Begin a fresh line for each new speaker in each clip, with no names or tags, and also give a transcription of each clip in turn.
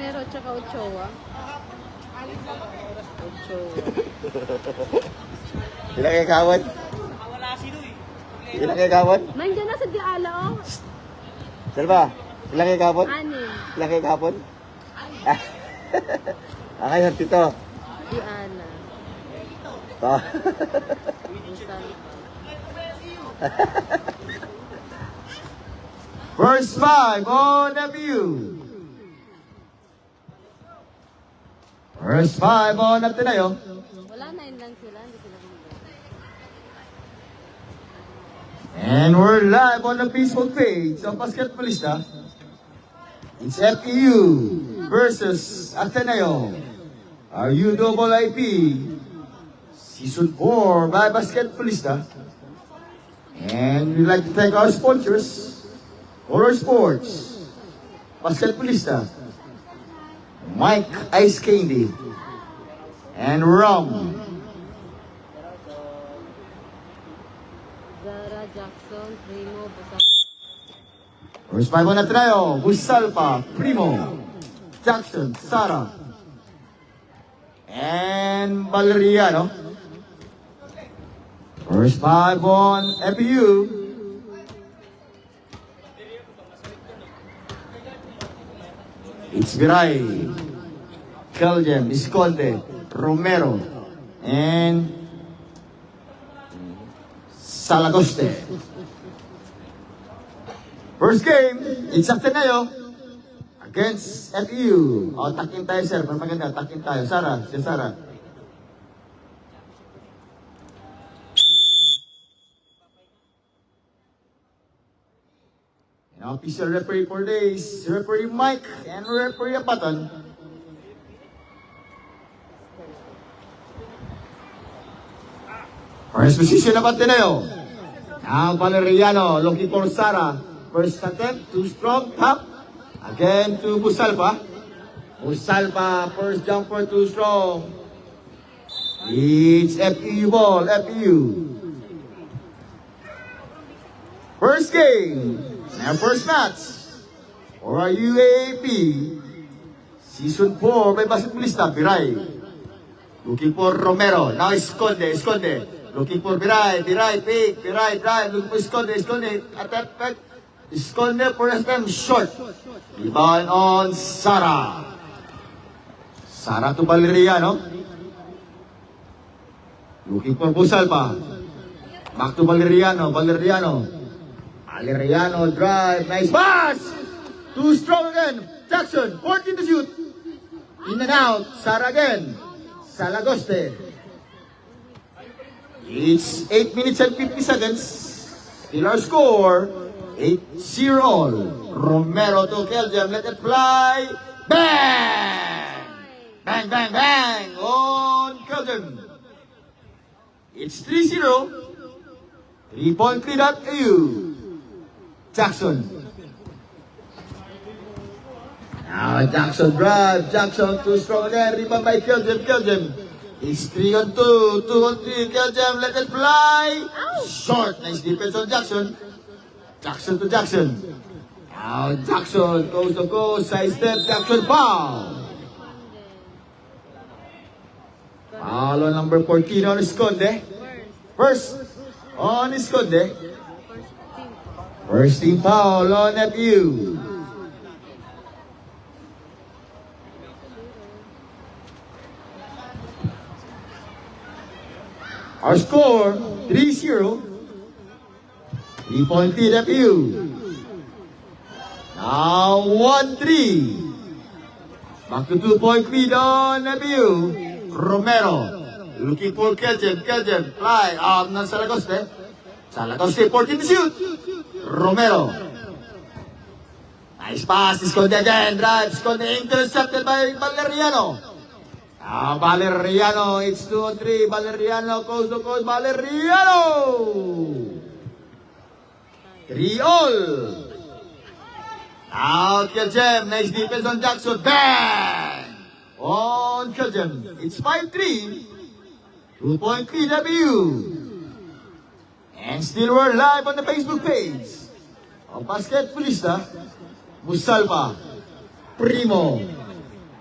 Romero tsaka Ochoa. Ochoa.
Ilang kay Kawad? Ilang kay Kawad?
Nandiyan na sa Diala, oh.
Salva, ilang kay Kawad?
6.
Ilang kay Kapon? Ngayon, Tito.
Diana.
Ito. First 5 on the view. First 5 on the tinayo.
Wala, 9 lang sila. Hindi sila kumbaga.
And we're live on the Facebook page of Basketballista. It's FEU versus Ateneo. Our UIIP Season 4 by Basketballista. And we'd like to thank our sponsors, Color Sports, Basketballista, Mike Ice Candy, and Rum.
Zara, Jackson, Primo, Busak.
First 5 na tayo. Busalpa, Primo, Jackson, Sara, and Valeriano. First 5 on FEU. It's Viray, Keljem, Esconde, Romero, and Salagoste. First game, it's Ateneo against FEU. O, takin tayo, sir. Maganda, takin tayo. Sara, si Sara. And official referee for days, referee Mike and referee Apatan. First position of Ateneo. Now Valeriano looking for Sara. First attempt, too strong, top. Again to Busalpa. Busalpa, first jumper, too strong. It's FEU ball, FEU. First game, and first match for our UAAP Season 4 by Basketballista, Viray. Looking for Romero. Now Esconde. Looking for Viray, fake, Viray, drive. Looking for Esconde, attempt, back. Esconde for a time, short. Rebound on Sara. Sara to Valeriano. Looking for Busalpa. Back to Valeriano. Valeriano drive. Nice pass. Too strong again. Jackson, 14 to shoot. In and out. Sara again. Salagoste. It's 8 minutes and 50 seconds. Still our score. 8-0 all. Romero to Keljem. Let it fly. Bang! Bang, bang, bang. On Keljem. It's 3-0. 3-point lead at AU. Jackson. Now Jackson drive. Jackson too strong again. Rebound by Keljem. It's 3-on-2. 2-on-3. Keljem. Let it fly. Short. Nice defense on Jackson. Jackson to Jackson. Now Jackson goes to go. Side step. Jackson foul. Foul on number 14 on Esconde. First on Esconde. First team foul on FEU. Our score 3-0. 3-point lead FEU. Now 1-3. Back to 2-point lead on FEU. Romero. Looking for Keljem. Fly. Ng Salagoste. 14 to shoot. Romero. Nice pass. Esconde again. Drive. Esconde intercepted by Valeriano. Now Valeriano. It's 2-on-3. Valeriano goes to coast. Valeriano. 3-all. Now Keljem. Nice defense on Jackson. Bang! On Keljem. It's 5-3. 2-point lead FEU. And still we're live on the Facebook page of Basketballista. Busalpa, Primo,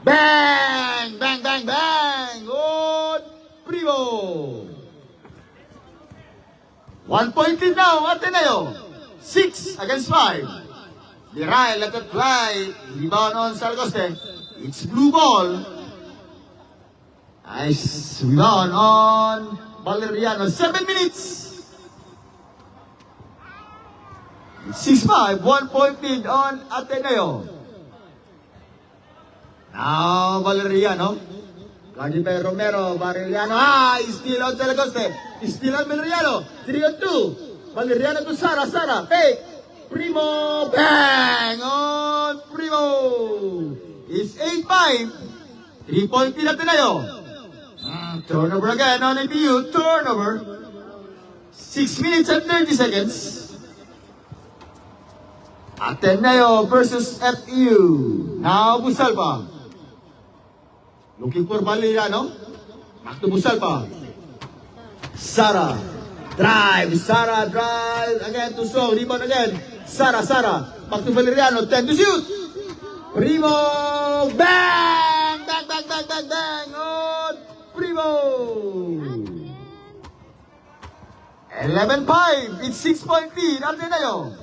Bang! Bang, bang, bang! On Primo! 1 point lead now, Ateneo. 6 against 5. Viray, let it fly. Rebound on Salagoste. It's blue ball. Nice rebound on Valeriano. 7 minutes. 6-5. 1 point lead on Ateneo. Now Valeriano. Guarded by Romero. Valeriano. Still on Salagoste. Still on Valeriano. 3 on 2. Valeriano to Sara. Sara. Fake. Primo. Bang on Primo. It's 8-5. 3 point lead Ateneo. Turnover again on APU. Turnover. 6 minutes and 30 seconds. Ateneo versus FEU. Now Busalpa. Looking for Valeriano. Back to Busalpa. Sara. Drive. Sara drive. Again to strong. Rebound again. Sara. Back to Valeriano. 10 to shoot. Primo. Bang! Bang, bang, bang, bang, bang. On Primo. 11-5. It's 6-point lead. Ateneo.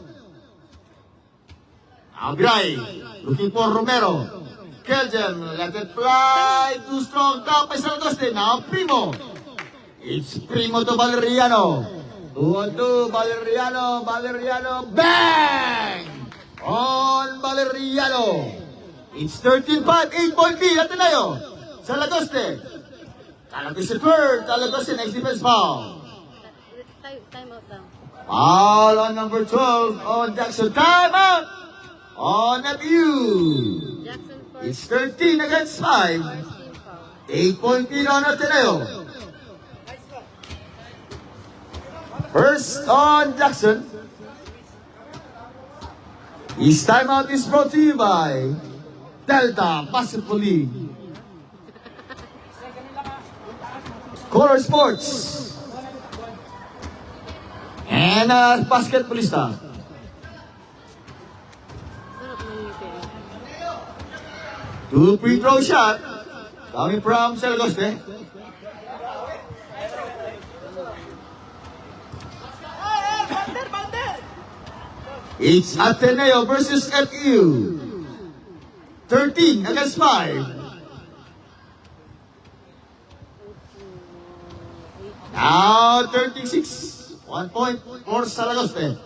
Agray. Looking for Romero. Kelgen, let it fly. Too strong. Top by Salagoste. Now Primo. It's Primo to Valeriano. 2 on 2. Valeriano. Bang! On Valeriano. It's 13-5. 8-point lead. Ateneo. Salagoste. Salagoste third. Salagoste next defense foul.
Time out lang.
Foul on number 12 on Jackson. Time out on FU.
Jackson
It's
first.
13 against 5.
First team foul.
8-point lead on Ateneo. First on Jackson. This timeout is brought to you by Delta Basketball League. Color Sports. And basketballista.
Sarap ng ngipin.
2 free throw shot coming from Salagoste. It's Ateneo versus FEU. 13 against 5. Now 36. 1 point for Salagoste.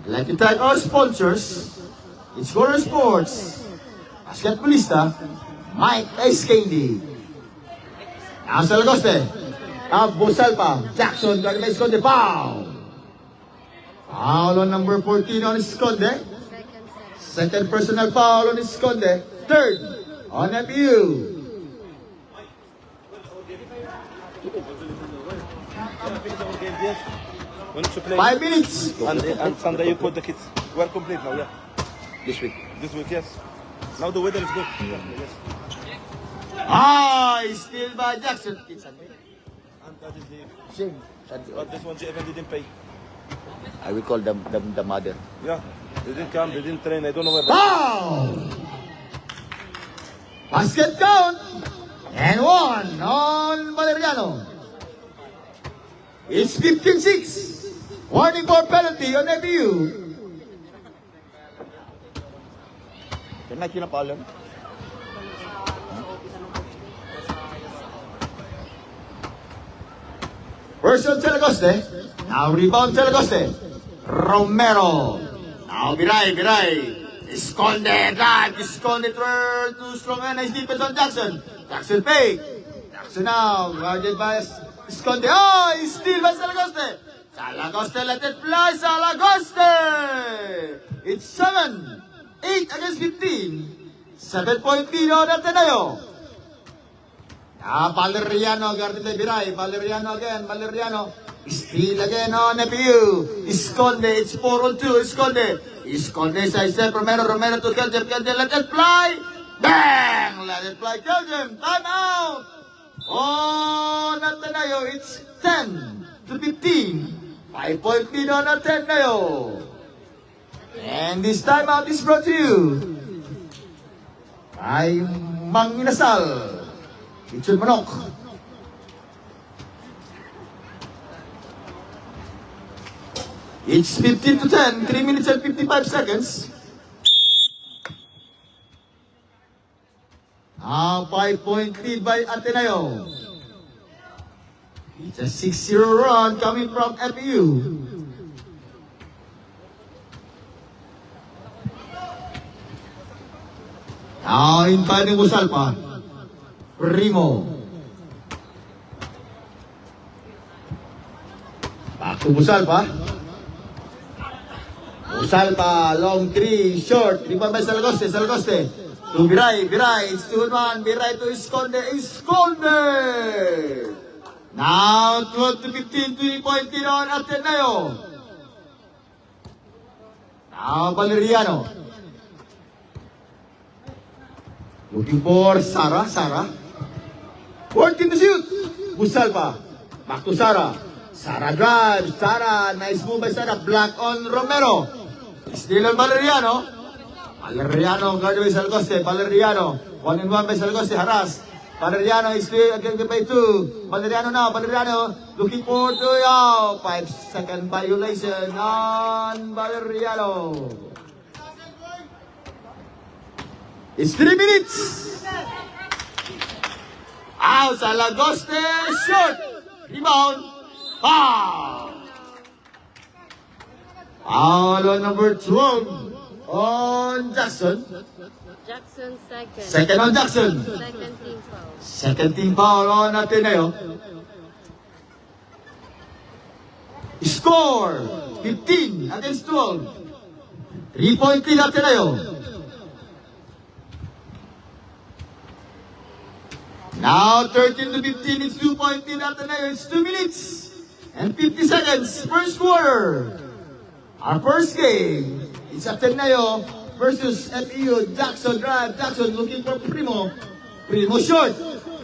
Like to thank our sponsors. It's Color Sports. Basketballista, Mike Ice Candy. Now Salagoste. Now Busalpa. Jackson, got by Esconde. Foul. Foul on number 14 on Esconde. Second personal foul on Esconde. Third on FEU.
We need to play.
5 minutes.
And Sunday you put the kids. We're complete now, yeah.
This week.
This week, yes. Now the weather is good. Yeah, yes.
Still by Jackson. It's
And that is the.
same.
But this one even didn't pay.
I will call them the mother.
Yeah. They didn't come, they didn't train. I don't know where.
Foul! Basket count. And 1 on Valeriano. It's 15-6. Warning for penalty on FEU. Can I kill a foul? First on Salagoste. Now rebound Salagoste. Romero. Now Viray. Esconde, drive. Esconde, turn. Too strong and nice defense on Jackson. Jackson fake. Jackson now. Guarded by Esconde. He's still by Salagoste. Salagoste, let it fly. Salagoste. It's 7. 8 against 15. 7-point lead on Ateneo. Valeriano, guarded by Viray. Valeriano again. Valeriano. Steal again on FEU. Esconde, it's 4 on 2. Esconde. Esconde, side step. Romero to Kelgen. Kelgen, let it fly. Bang! Let it fly. Kelgen, time out. On Ateneo, it's 10 to 15. 5-point lead on Ateneo. And this timeout is brought to you ay manginasal. Lechon manok. It's 15 to 10, 3 minutes and 55 seconds. Now, 5-point lead by Ateneo. It's a 6-0 run coming from FEU. Now, in paning Usalpa. Primo. Back to Usalpa. Usalpa, long 3, short. Rebound by Salagoste, Salagoste. To Biray, Biray, it's 2-1. Biray to Esconde, Esconde! Now, 12 to 15, 3-point lead on Ateneo. Now, Valeriano. Looking for Sara, Sara. 14 to shoot. Usalpa. Back to Sara. Sara drives. Sara, nice move by Sara. Block on Romero. Still on Valeriano. Valeriano guarded by Salgoste. Valeriano. 1-1 by Salgoste. Haras. Valeriano is still again by 2. Valeriano now. Valeriano looking for 2. 5-second violation on Valeriano. It's 3 minutes. Out. Salagoste. Short. Rebound. Foul. Foul on number 12 on Jackson.
Jackson second.
Second on Jackson.
Second team foul.
Second team foul on Ateneo. Score 15 against 12. 3-point lead Ateneo. Now 13 to 15, it's 2-point lead Ateneo. It's 2 minutes and 50 seconds. First quarter. Our first game. It's Ateneo versus FEU. Jackson drive. Jackson looking for Primo. Primo short.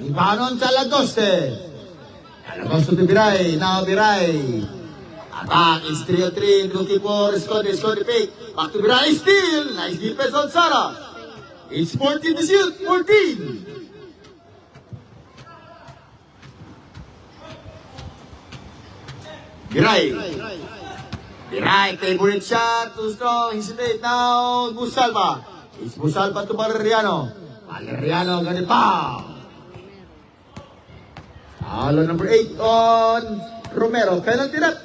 Ibanon Salagoste. Salagoste to Biray. Now Biray. Attack. It's 3-3. Looking for Esconde. Esconde fake. Back to Biray. Steal. Nice defense on Sara. It's 14 to shoot. 14. Biray. Biray, favorite shot, too strong, hesitate now, Busalba. It's Busalba to Valeriano. Valeriano, ganit pa. Foul number 8 on Romero. Penalty net.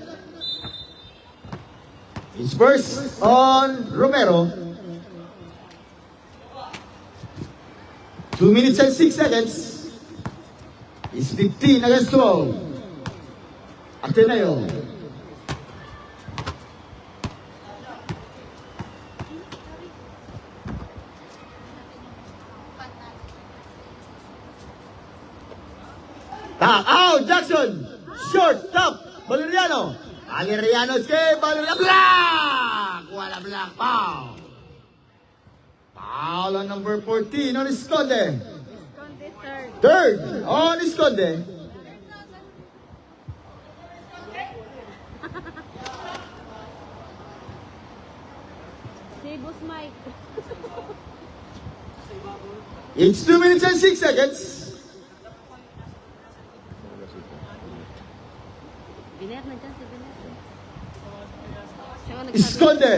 It's first on Romero. 2 minutes and 6 seconds. It's 15 against 12. Ateneo. Out, Jackson. Short, top. Valeriano. Valeriano escape. Valeriano block. Wala block. Foul. Foul on number 14 on Esconde.
Esconde third.
Third on Esconde.
Sabos Mike.
It's 2 minutes and 6 seconds.
Biner na dyan si Biner. Siya nga nagsabi.
Esconde.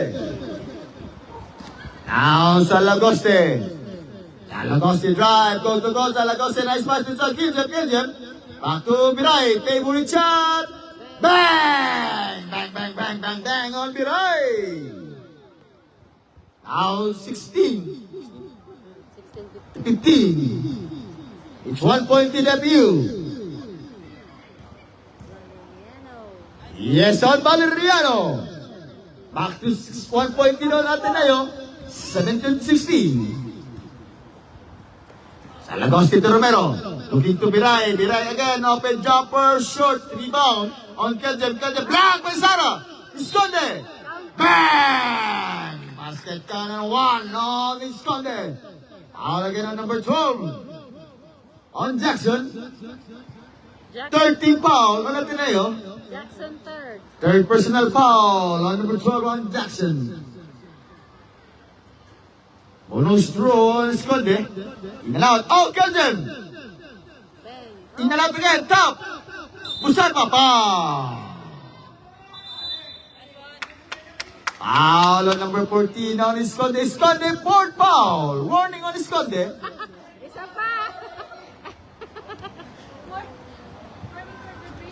Now Salagoste. Salagoste drive. Go to goal. Salagoste. Nice pass to Kiljem. Kiljem. Back to Biray. Favorite shot. Bang! Bang, bang, bang, bang, bang on Biray. Now 16.
16 to
15. It's 1 point in FEU. Yes, on Valeriano. Back to 1 point in on Ateneo. 17-16. Salagoste to Romero. Looking to Biray. Biray again. Open jumper. Short. Rebound. On Keljem. Keljem. Block by Sara. Esconde. Bang! Basket count on 1 on Esconde. Out again on number 12. On Jackson. 13 foul on Ateneo.
Jackson third.
Third personal foul on number 12 on Jackson. Bonus throw on Esconde. In and out. Oh, Kelvin!
Bang.
In and out again. Top! Busarpa pa! Foul on number 14 on Esconde. Esconde, fourth foul. Warning on Esconde.
Isa pa.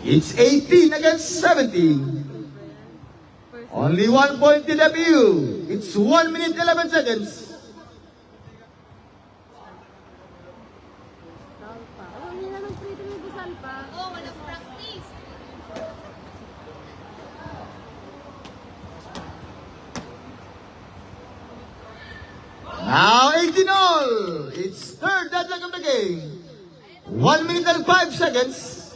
It's 18 against 17. Only 1 point to W. It's 1 minute 11 seconds.
Salpa. Oh, hindi na ng free throw ni Salpa. Oh, walang practice.
Now 18 all. It's third deadlock of the game. 1 minute and 5 seconds.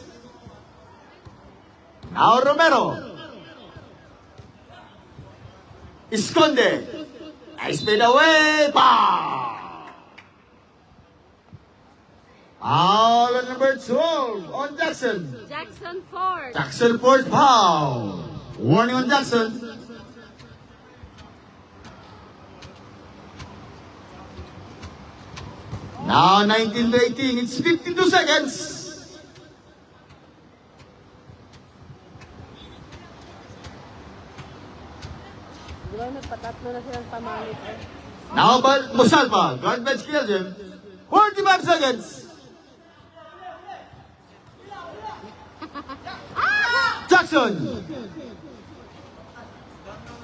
Now Romero. Esconde. Nice made away. Foul on number 12 on Jackson.
Jackson Ford.
Jackson Ford foul. Warning on Jackson. Now 19 to 18. It's 52 seconds.
Di ba nagpatatlo na silang pamalit eh?
Now Musalpa. Guard bench kills him. 45 seconds. Jackson.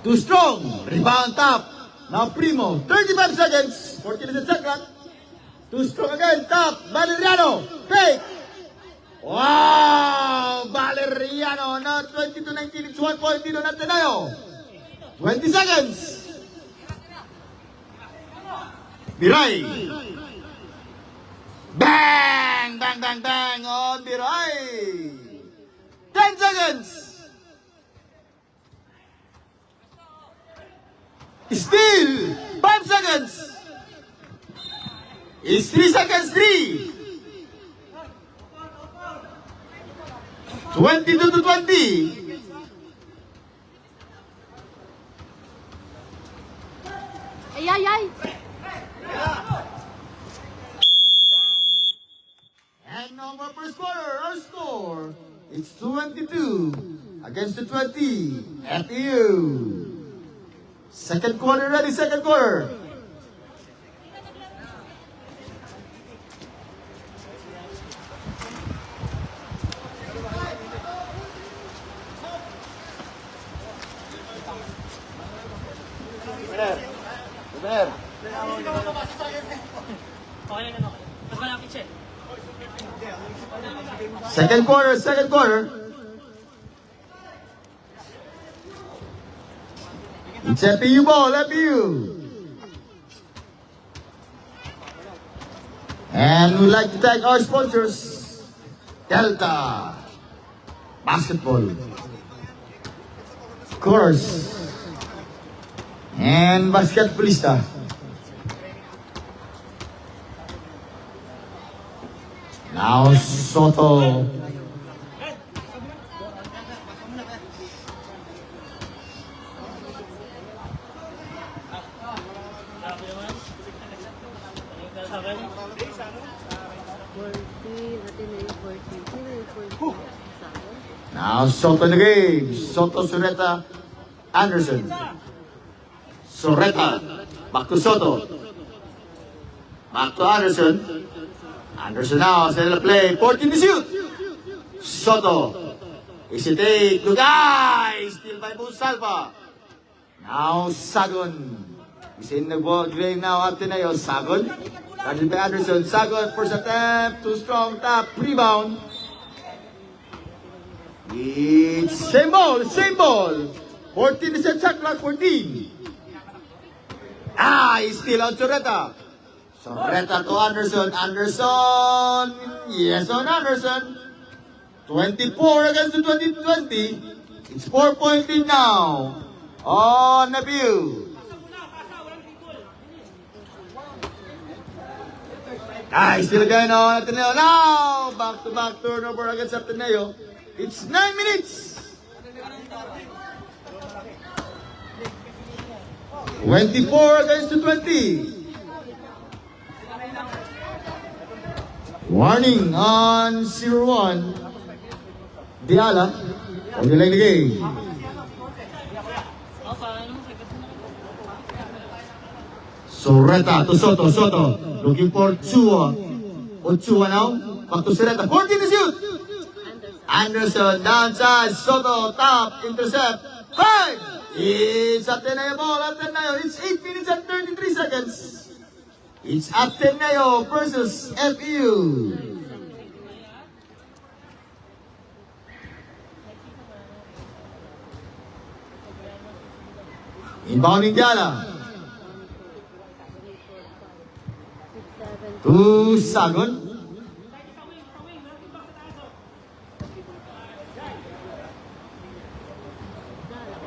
Too strong. Rebound top. Now Primo. 35 seconds. 14 is the second. Too strong again. Top. Valeriano. Fake. Wow. Valeriano. Now 20 to 19. It's 1 point lead on Ateneo. 20 seconds. Biray. Bang! Bang, bang, bang on Biray. 10 seconds. Still 5 seconds. It's 3 seconds. 3. 22 to 20.
Ay, ay, ay!
And number first quarter, our score, it's 22 against the 20. FEU. Second quarter ready, second quarter.
Ruben.
Second quarter, second quarter. It's FEU ball, FEU. And we'd like to thank our sponsors, Delta Basketball, of course, and Basketballista. Now Soto. Now Soto in the game. Soto, Soreta, Anderson. Soreta. Back to Soto. Back to Anderson. Anderson now, send the play. 14 to shoot. Soto. Easy take. Lugay. Still by Busalpa. Now Sagon. He's in the ball game now. Ateneo. Sagon. Guarded by Anderson. Sagon. First attempt. Too strong. Tap. Rebound. It's same ball. Same ball. 14 is a shot clock. 14. He's still on Soreta. Soreta to Anderson. Anderson. Yes, on Anderson. 24 against the 2020. It's 4-point lead now. On the view. Still again on Ateneo. Now, back-to-back turnover against Ateneo. It's 9 minutes. 24 against the 20. Warning on 0-1. Diala. On the line again. Sorreta to Soto. Soto looking for Chua. Chua now. Back to Sorreta. 14 to shoot. Anderson downside. Soto top intercept. 5. It's Ateneo ball. Ateneo. It's 8 minutes and 33 seconds. It's Ateneo versus FEU. Inbounding Diala. To Sagon.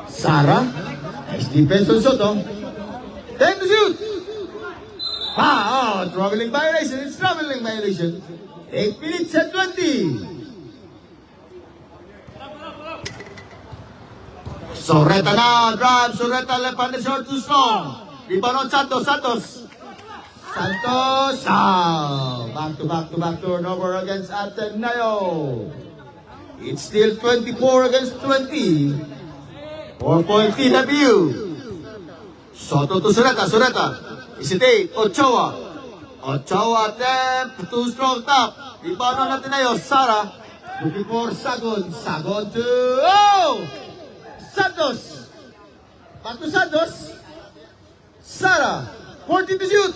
Sara. Nice defense on Soto. 10 to shoot. Traveling violation. It's traveling violation. 8 minutes and 20. Sorreta now. Drive. Sorreta left on the short too strong. Rebound on Santos. Santos. Back to turnover against Ateneo. It's still 24 against 20. 4-point lead FEU. Soto to Sorreta. Is it 8? Ochoa attempt too strong top. Rebound on Ateneo. Sara looking for Sagon. Sagon to Santos. Back to Santos. Sara 14 to shoot.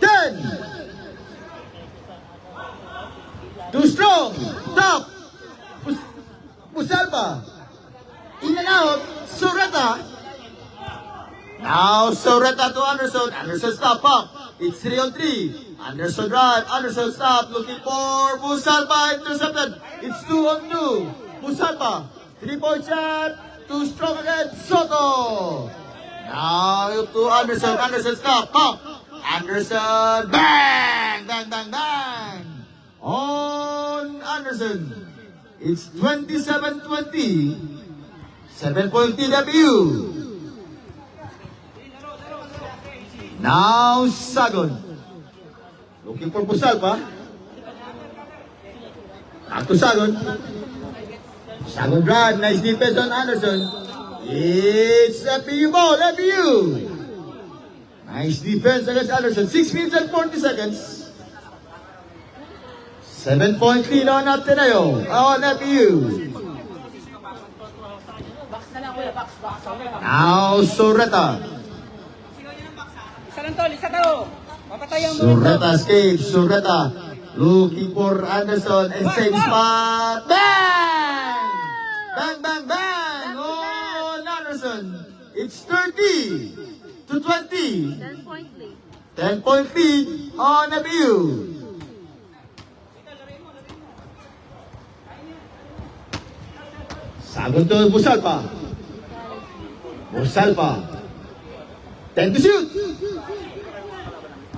10. Too strong. Top. Musalba. In and out. Sorreta. Now Sorreta to Anderson. Anderson stop up. It's 3 on 3. Anderson drive. Anderson stop. Looking for Musalba. Intercepted. It's 2 on 2. Musalba. 3-point shot. Too strong again. Soto. Now to Anderson. Anderson stop. Pump. Anderson. Bang! On Anderson. It's 27-20. 7-point lead FEU. Now Sagon. Looking for Musalba. Back to Sagon. Sagon drive. Nice defense on Anderson. It's FEU ball. FEU. Nice defense against Anderson. 6 minutes and 40 seconds. 7-point lead on Ateneo. On FEU. Now Sorreta. Sorreta escapes. Sorreta looking for Anderson and same spot. Bang! On Anderson. It's 30 to 20.
10-point lead.
10-point lead on FEU. Sagon to Musalba. 10 to shoot.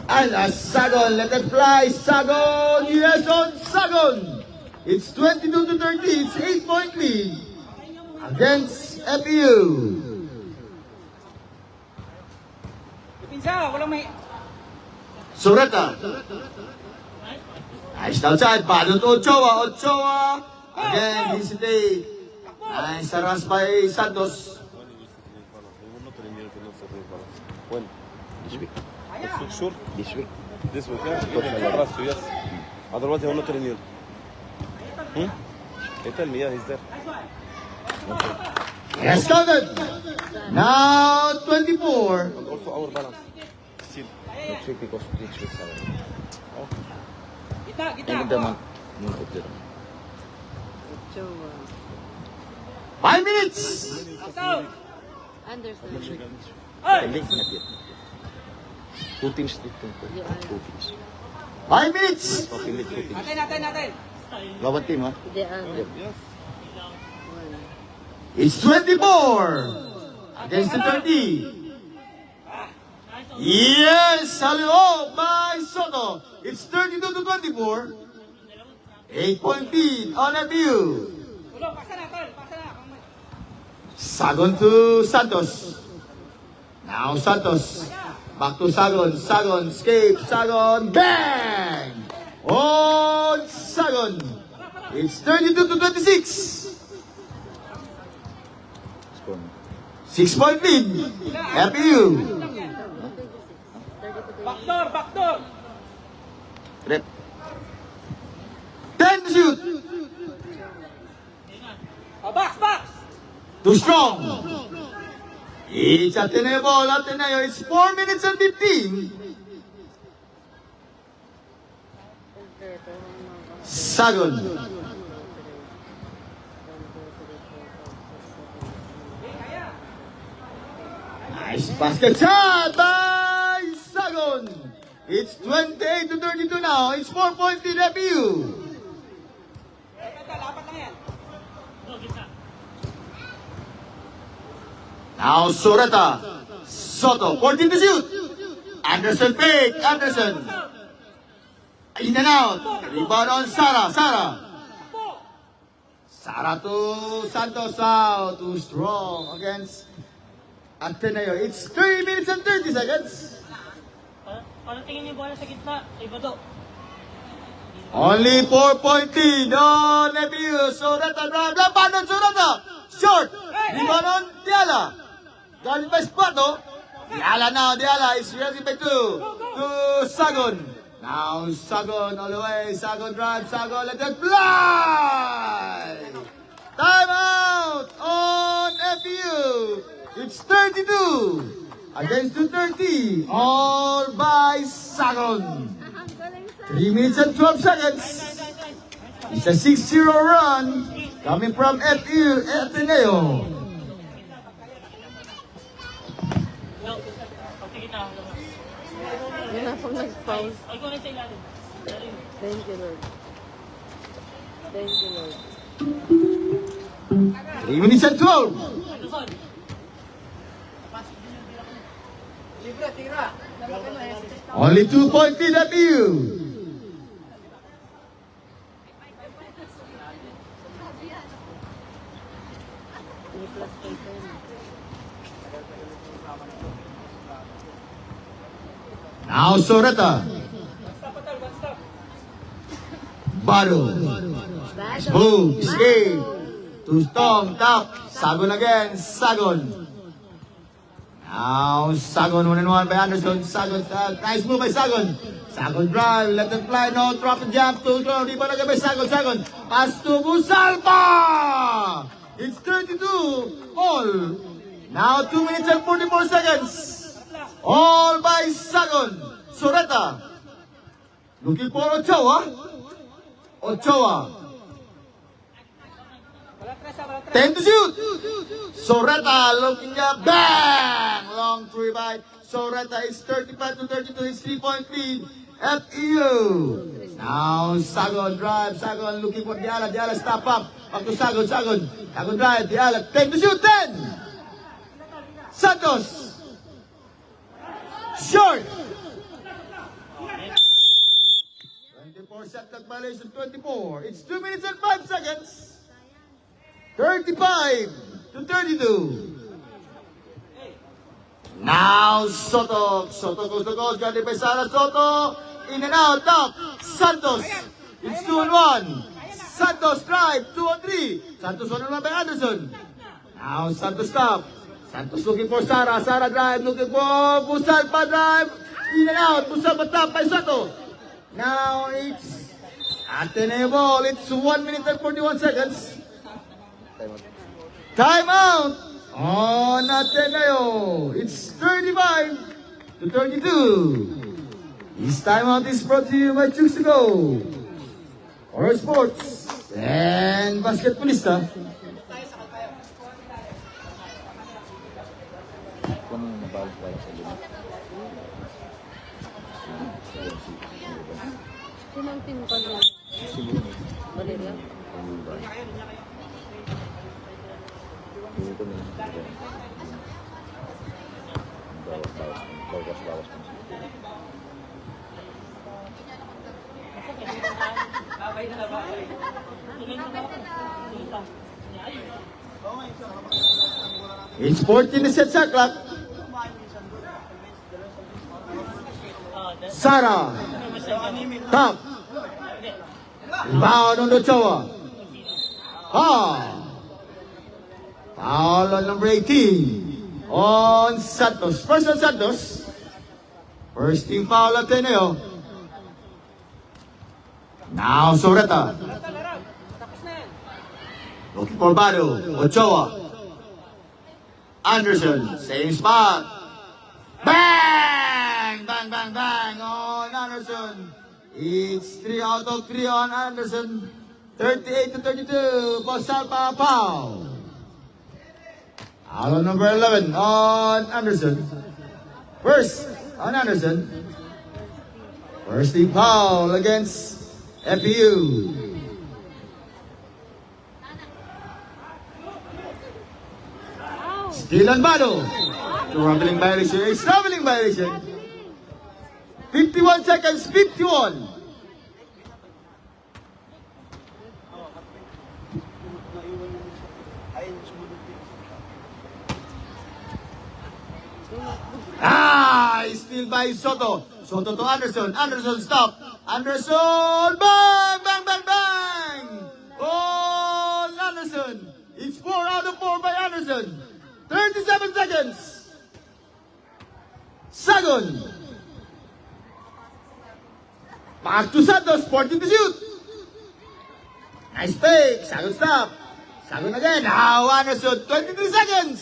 And Sagon, let it fly. Sagon, yes on Sagon. It's 22 to 30. It's 8-point lead against FEU. Sorreta. Nice outside. Balo to Ochoa. Again, hesitate. Nice harass by Santos.
When?
This week.
Next week, sure?
This week.
This week, yeah? Trust you, yes. Otherwise, he will not renew. He tell me, yeah, he's there.
Yes, counted. Now 24.
And also our balance. Still.
Next week because next week salary. End of the month. Month of the month.
5 minutes.
Anderson.
Next week. Pending, not yet. 2 teams dito. 2 teams.
5 minutes.
Okay, 2 teams. Lawan team, ha?
Diala.
Yes.
It's 24 against the 30. Yes, hello by Soto. It's 32 to 24. 8-point lead on FEU. Sagon to Santos. Now Santos. Back to Sagon. Sagon, escape. Sagon, bang! On Sagon. It's 32 to 26.
Score.
6-point lead. FEU.
Backdoor!
Rep.
10 to shoot.
Box!
Too strong. It's Ateneo ball. Ateneo. It's 4 minutes and 15. Sagon. Nice basket shot by Sagon. It's 28 to 32 now. It's 4-point lead FEU. Now Sorata. Soto. 14 to shoot. Anderson pick. Anderson. In and out. Rebound on Sara. Sara to Santos out. Too strong against Ateneo. It's 3 minutes and 30 seconds.
Parang tingin niyo bola sa gitna. Iba daw.
Only 4-point lead on FEU. Sorata drive. Laban on Sorata. Short. Rebound on Diala. Guarded by Spato. Diala now. Diala is ready by 2. To Sagon. Now Sagon all the way. Sagon drive. Sagon let it fly. Time out on FEU. It's 32 against 230. All by Sagon. 3 minutes and 12 seconds. It's a 6-0 run coming from FEU Ateneo.
Pagtigit na.
Yun na pag nag-pause.
Ay, kung nasa ilalim.
Thank you, Lord. Thank you, Lord.
3 minutes and 12. Only 2-point lead FEU.
Plus 5 yun.
Now Sorata. Baro. Boom. Escape. Too strong. Top. Sagon again. Sagon. Now Sagon 1-1 by Anderson. Sagon. Nice move by Sagon. Sagon drive. Let them fly. No drop and jump. Too strong. Di ba by Sagon. Sagon. Pass to Busalpa. It's 32 all. Now 2 minutes and 44 seconds. All by Sagon. Sorata. Looking for Ochoa. Ochoa. 10 to shoot. Sorata looking up. Bang! Long three by Sorata is 35 to 32. It's 3-point lead. FEU. Now Sagon drive. Sagon looking for Diala. Diala stop up. Back to Sagon. Sagon. Sagon drive. Diala 10 to shoot. 10. Santos. Short. 24 shot clock violation. 24. It's 2 minutes and 5 seconds. 35 to 32. Now Soto. Soto goes to goal. Guarded by Sara. Soto. In and out. Top. Santos. It's 2-1. Santos drive. 2-3. Santos 1-1 by Anderson. Now Santos stop. Santos looking for Sara. Sara drive. Looking for Busalpa drive. In and out. Busalpa top by Soto. Now it's Ateneo ball. It's 1 minute and 41 seconds. Time out on Ateneo. It's 35 to 32. This timeout is brought to you by Choose to Go. Or Sports and Basketballista.
Kung nabalik tayo sa lima.
Sinang team ka na? Valeria?
It's 14 to set shot clock. Sara. Top. Rebound on Ochoa. Foul on number 18 on Santos. First on Santos. First team foul at Ateneo. Now Soreta. Looking for Bado. Ochoa. Anderson. Same spot. Bang! Bang, bang, bang on Anderson. It's 3 out of 3 on Anderson. 38-32. Bosalpa foul. Foul on number 11 on Anderson. First on Anderson. First team foul against FPU. Still on Bado. Traveling violation. It's traveling violation. 51 seconds. 51. Still by Soto. Soto to Anderson. Anderson stop. Anderson. Bang! Bang! Bang! Bang! Oh, Anderson. It's 4 out of 4 by Anderson. 37 seconds. Sagon. Back to Santos. 40 to shoot. Nice fake. Sagon stop. Sagon again. Now Anderson. 23 seconds.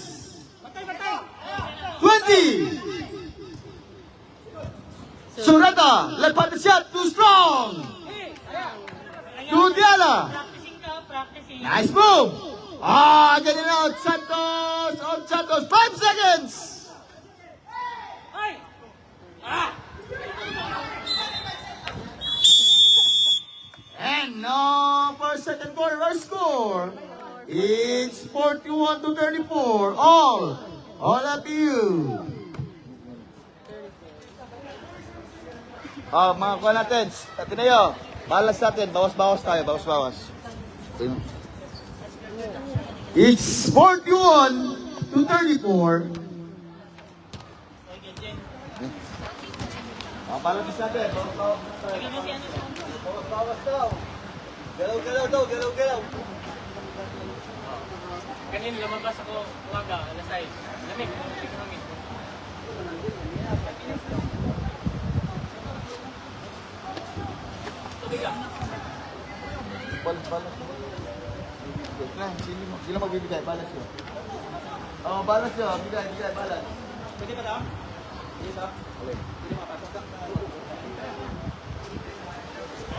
20. Surata. Left-handed shot. Too strong. To Diala.
Practicing.
Nice move. Get it out. Santos on Santos. 5 seconds. And now for second quarter, our score. It's 41-34. All up to you.
Mga kuha natin. Ateneo, balance natin. Bawas-bawas tayo. Bawas-bawas.
It's 41-34.
Balance natin. Bawas daw. Galaw-galaw daw. Galaw-galaw.
Kanina lumabas ako umaga, alas 6. Lamig, lamig. Tubig ka.
Balance. Sino magbibigay? Balance yun. Balance yun. Bigay. Balance.
Pwede ba daw?
Yes, ha? Okay. Pwede mapasok ka.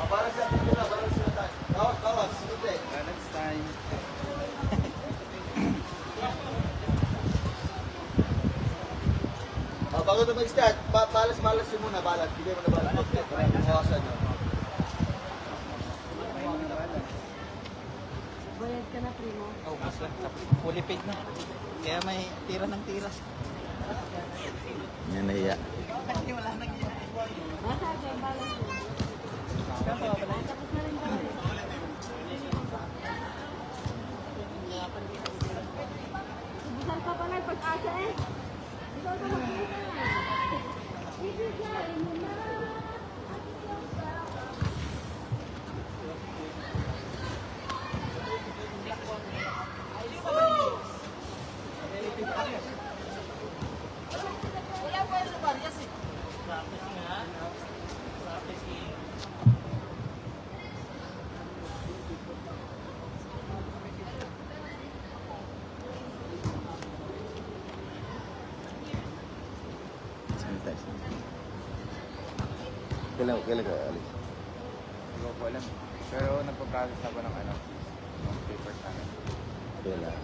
Balance natin yun. Balance natin. Bawas. Sige. Next time. Bago na mag-start, balas yun muna. Balas. Bigay mo na balas. Okay. Para mawasan yun.
Bayad ka na, primo.
Fully paid na. Kaya may tira ng tira.
Yan nahiya.
Wala nang yan.
Nasa akin, balance mo. Tapos na rin ba? Subusal pa pala yung pag-asa eh. Ikaw ka mag-asa. Ibigay mo na.
Kailan ka, Alice?
Hindi ko po alam. Pero nagpa-process ako ng ng papers namin.
Kailan?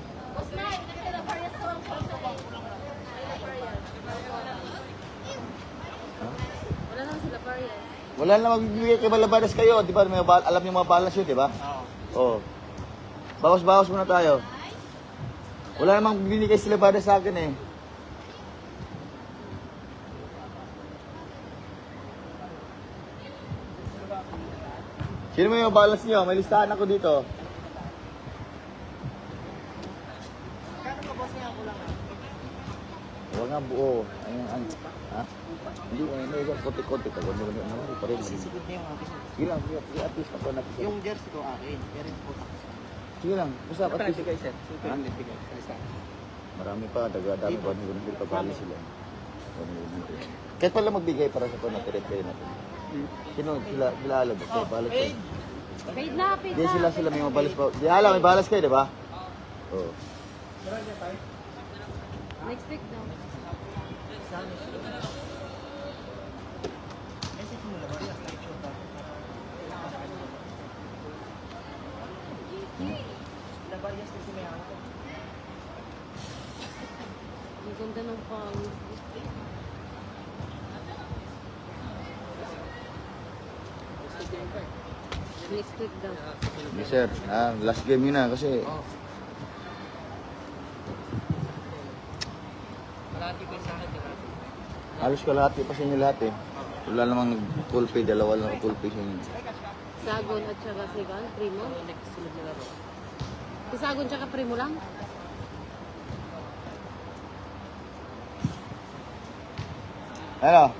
Wala naman sila parias.
Wala na magbibigay kay Balabadas kayo. Di ba? Alam niyo mga balance yun, di ba? Oo. Bawas-bawas muna tayo. Wala namang binigay sila Balabadas sa akin eh. Sino mo yung balance niyo? May listahan ako dito. Huwag nga buo. Ha? Hindi, konti-konti ka. Ano pa rin.
Sisigod niya yung akin.
Sige lang, sige, at least ako natin.
Yung jersey ko akin. Pero yung putak ko.
Sige lang, basta at least.
Bigay, sir.
Ha?
Bigay. Kalista.
Marami pa, daga-dami pa, hindi pa bali sila. Kahit pala magbigay para sa panatirit kayo natin. Sino sila alam ba? Balas kayo.
Paid na, paid
Hindi
na.
sila may mga balas pa. Di alam, may balas kayo, di ba? Oo.
Next week daw. Ang ganda ng pang. Next week daw.
Yes, sir. Last game yun na kasi
Malati ko sa akin, di ba?
halos kalahati pa sa inyo lahat eh. Wala namang nag-full pay, dalawa lang full pay sa inyo.
Sagon at saka Sigan, Primo.
Sunod na laro.
Si Sagon tsaka Primo lang.
Ano?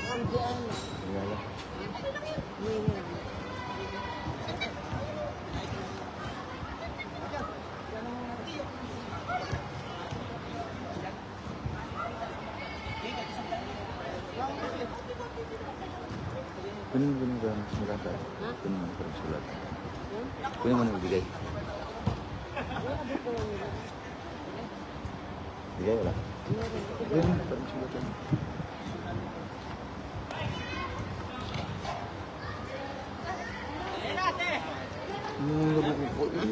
Ang diyan na. Mahirap.
Kunin mo ka sulat.
Ha?
Kunin mo ka sulat.
Hmm?
Kunin mo na bigay.
Wala dito lang nila.
Bigay wala.
Meron.
Kunin mo ka sulat.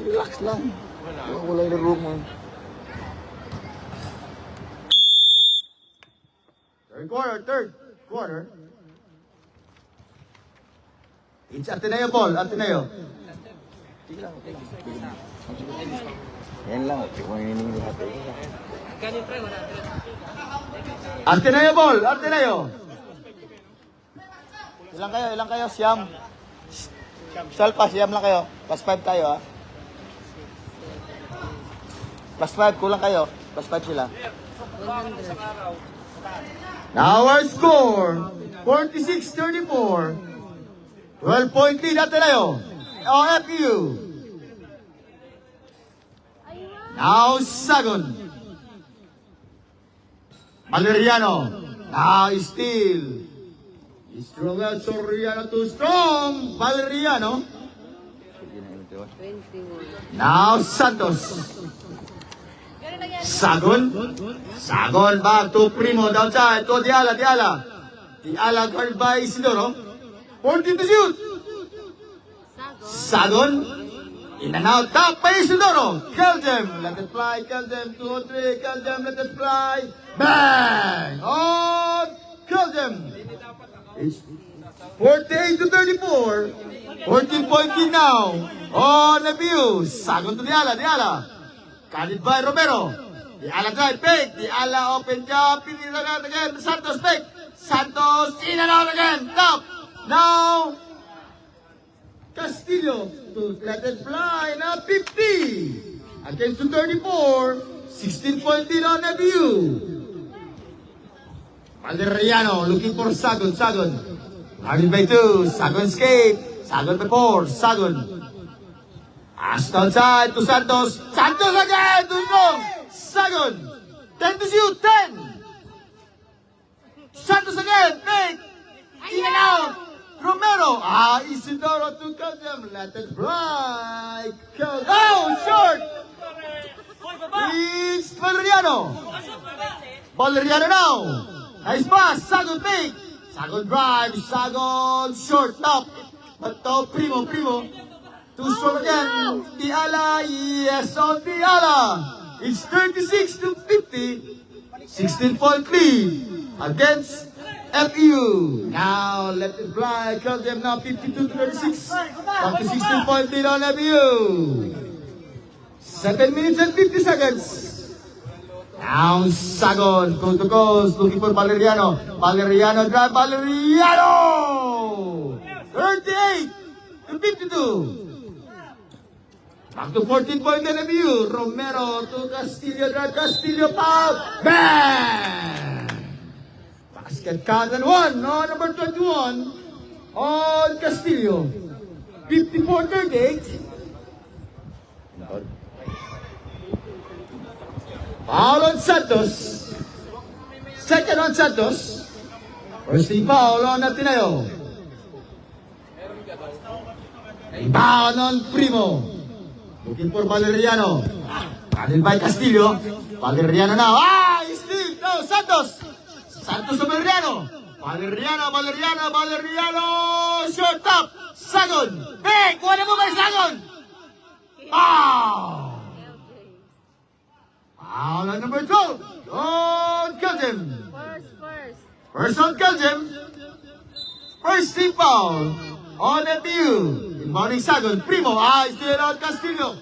Relax lang. Wala yung laro mo.
Third quarter. It's Ateneo ball, Ateneo.
Yan lang. Kung hinihingi lahat.
Ganun pre, 100.
Ateneo ball, Ateneo.
Ilang kayo? Siyam. Salpa, siyam lang kayo. Plus 5 tayo ha. Plus 5, kulang kayo. Plus 5 sila.
100.
Now our score, 46-34. 12-point lead, Ateneo. OFU. Now Sagon. Valeriano. Now still. Strong out, Soriano too strong. Valeriano.
21.
Now Santos. Sagon. Sagon back to Primo downside to Diala. Diala guard by Isidoro. 14 to shoot.
Sagon.
Sagon. In and out, top by Isidoro. Keldem, let it fly. Keldem, 2 or 3. Keldem, let it fly. Bang! On Keldem. It's 48 to 34. 14-point lead now. On the view. Sagon to Diala. Carried by Romero. Diala drive, fake. Diala open jump. In and out again. Santos fake. Santos in and out again. Top. Now, Castillo to let it fly. Now 50. Against to 34. 16-point lead on the view. Valeriano looking for Sagon. Carried by 2. Sagon skate. Sagon by 4. Sagon. Pass outside to Santos. Santos again. Too strong. Sagon. 10 to shoot. 10. Santos again. Fake. In and out. Romero. Isidoro to Keldem. Let it fly. Oh, short. It's Valeriano. Valeriano now. Nice pass. Sagon fake. Sagon drive. Sagon short top. But to Primo. Too strong again. Diala. Yes, on Diala. It's 36 to 50. 16-point lead against FEU. Now let it fly. Keldem now 52 to 36. Back to 16-point lead on FEU. 7 minutes and 50 seconds. Now, Sagon, coast to coast, looking for Valeriano. Valeriano drive, Valeriano! 38 to 52. Back to 14-point LMU. Romero to Castillo, drive, Castillo, foul. Bang! Basket count and one. No, number 21 on Castillo. 54-38. Foul on Santos. Second on Santos. First team foul on Ateneo. Rebound on Primo. Looking for Valeriano. Handled by Castillo. Valeriano now. He's still. No, Santos. Santos to Valeriano. Valeriano. Short top. Sagon. Big. Kuha na mo ba Sagon? Foul. Foul on number 12 on Kelgem. First on Kelgem. First team foul on FPU. Inbounding Sagon. Primo. Still on Castillo.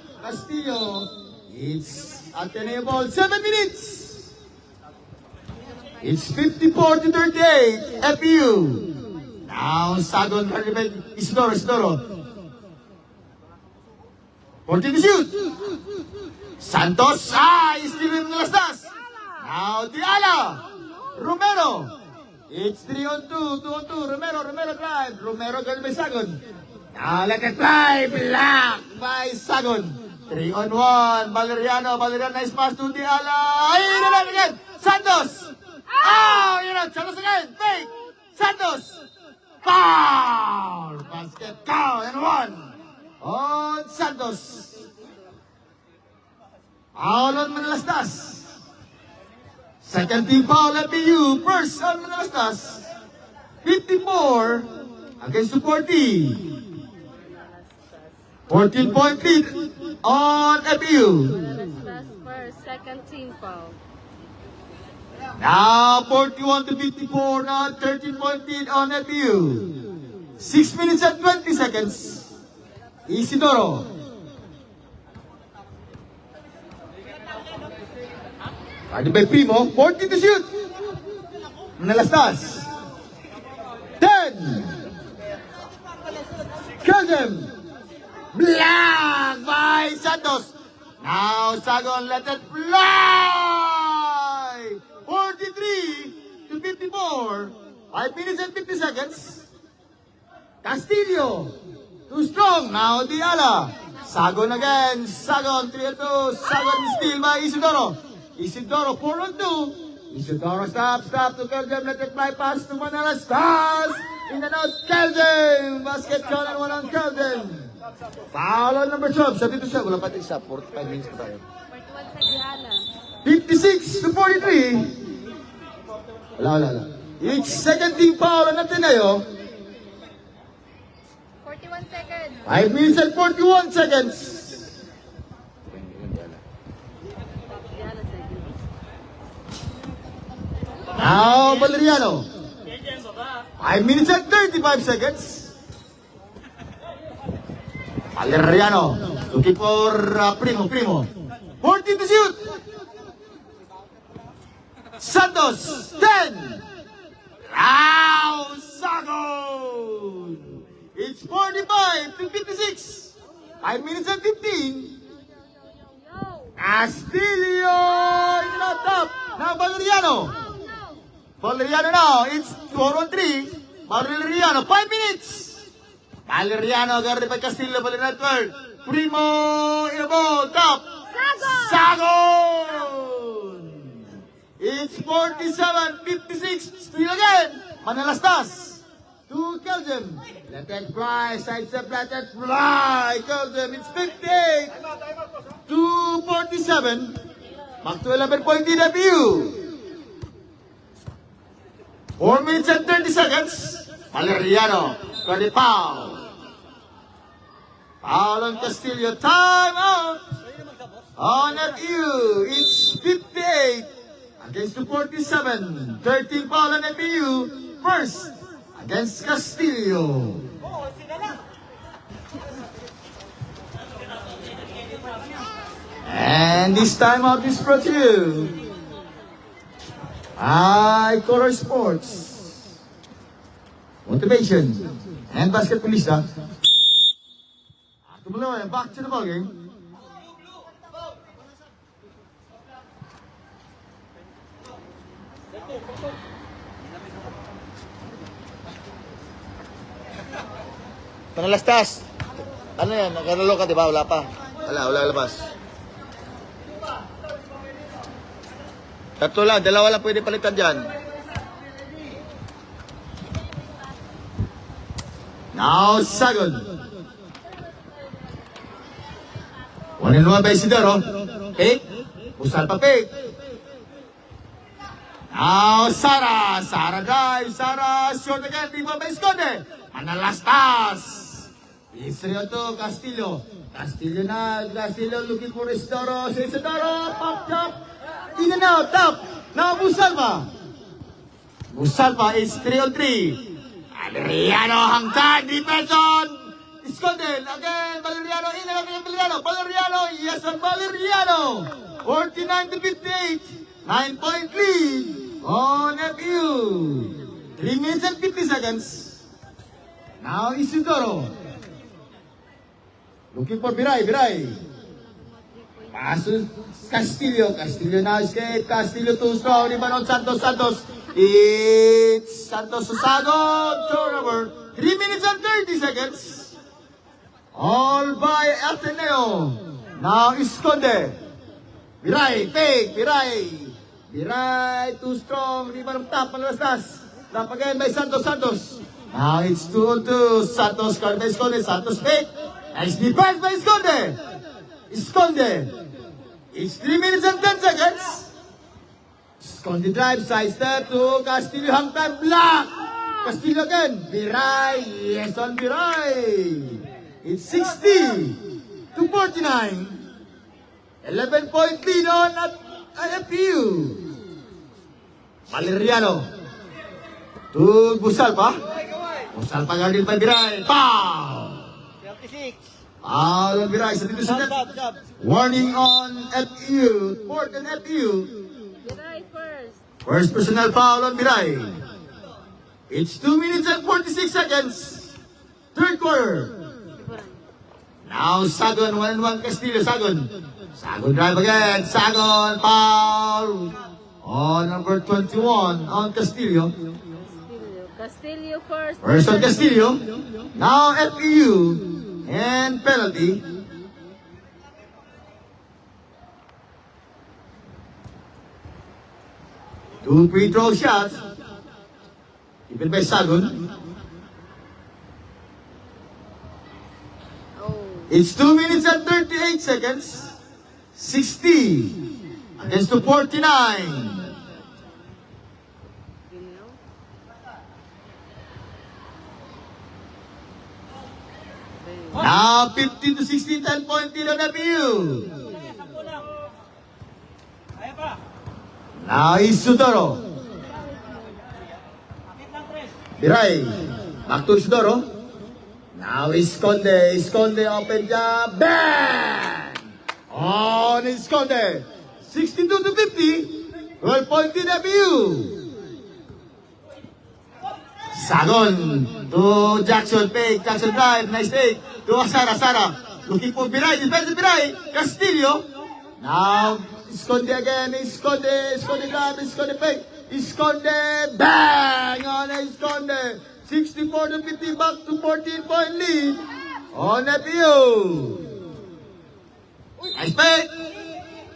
It's Ateneo ball. 7 minutes. It's 54 to 38. FPU. Now Sagon. Isidoro. 14 to shoot. Santos, he's still in the last. Now Diala. Romero. It's 3 on 2, 2 on 2. Romero drive. Romero going by Sagon. Now let it fly. Blocked by Sagon. 3 on 1. Valeriano, nice pass to Diala. Ayun again. Santos. Santos again. Fake. Santos. Foul. Basket count and 1 on Santos. Foul on Manalastas. Second team foul at BU. First on Manalastas. 54 against 40. 14-point lead on FBU.
First, second team foul.
Now 41 to 54. Now 13-point lead on FBU. 6 minutes and 20 seconds. Isidoro. Ready by Primo, 40 to shoot. Manalastas. 10. Kelgem. Blocked by Santos. Now Sagon let it fly. 43 to 54. 5 minutes and 50 seconds. Castillo. Too strong. Now Diala. Sagon again. Sagon 3-2. Sagon steal by Isidoro. 4 on 2. Isidoro stop to Kelgem. Let it fly pass to Manalastas. In and out Kelgem. Basket count and 1 on Kelgem. Foul on number 12. 7-7. Wala pa tayo isa. 45 minutes pa tayo. 56 to 43. Wala. Each second team foul on Ateneo.
41 seconds.
5 minutes and 41 seconds. Now, Valeriano. 5 minutes and 35 seconds. Valeriano. Looking for Primo. 14 to shoot. Santos. 10. Now, Sagon. It's 45 to 56. 5 minutes and 15. Castillo in the top. Now, Valeriano. Valeriano now. It's 4 on 3. Valeriano. 5 minutes. Valeriano guarded by Castillo. Valeriano third. Primo in the ball. Top. Sagon. It's 47-56. Still again. Manalastas. To Kelgem. Let that fly. Side step. Let that fly. Kelgem. It's 58 to 47. Back to 11-point lead at BU. 4 minutes and 30 seconds. Valeriano. Got it foul. Foul on Castillo. Time out. On FU. It's 58 against 47. 13 foul on FU. First against Castillo. And this time out is brought to you Color Sports. Motivation. And basketballista. Tumuloy, back to the ballgame.
Panalastas. Ano yan? Nakalalo ka, di ba? Wala pa. Wala labas. Tatlo lang, dalawa lang pwede palitan dyan.
Now, Sagon. 1-1 by Isidoro. Pick. Pusal pa pick. Now, Sara. Sara drive. Sara short again. Tiba by Esconde. Manalastas. Israel to Castillo. Castillo na. Castillo looking for Isidoro. Si Isidoro. Pop, chop. In and out. Top. Now, Busalpa. Busalpa is 3-on-3. Valeriano hangtan. Defense on. Esconde. Again. Valeriano. In and out. Valeriano. Yes, on Valeriano. 49-58. 9-point lead on FU. 3 minutes and 50 seconds. Now Isidoro. Looking for Biray. Paso Castillo. Castillo now escape. Castillo too strong. Rebound Santos. It's Santos Sasago. Turnover. 3 minutes and 30 seconds. All by Ateneo. Now Esconde. Biray. Fake. Biray too strong. Rebound top. Malastas. Top again by Santos. Now it's 2-on-2. Santos card by Esconde. Santos fake. Nice defense by Esconde. It's 3 minutes and 10 seconds. Esconde drive, side step to Castillo, hang time, block. Castillo again. Biray, yes on Biray. It's 60-49. 11-point lead on at IFU. Valeriano. To Busalpa. Busalpa guarded by Biray. Pow!
36.
Foul on Biray. Warning on FU. Fourth and FU.
Biray first.
First personal foul on Biray. It's 2 minutes and 46 seconds. Third quarter. Now Sagon. 1-1 Castillo. Sagon drive again. Sagon. Foul. On number 21 on Castillo.
Castillo first.
First on Castillo. Now FEU. And penalty. Two free throw shots. Given by Sagun.
Oh.
It's 2 minutes and 38 seconds. 60 against the 49. Now 15-16, 10-point lead on FEU.
Kaya pa.
Now Isidoro.
Akit lang, Tres.
Biray. Back to Isidoro. Now Esconde. Open jump. Bang! On Esconde. 62-50. 12-point lead FEU. Sagon to Jackson. Fake. Jackson drive. Nice take. To Sara. Looking for Biray. Defensive Biray. Castillo. Now Esconde again. Esconde drive. Esconde fake. Esconde. Bang! On Esconde. 64-50. Back to 14-point lead. On FEU. Nice fake.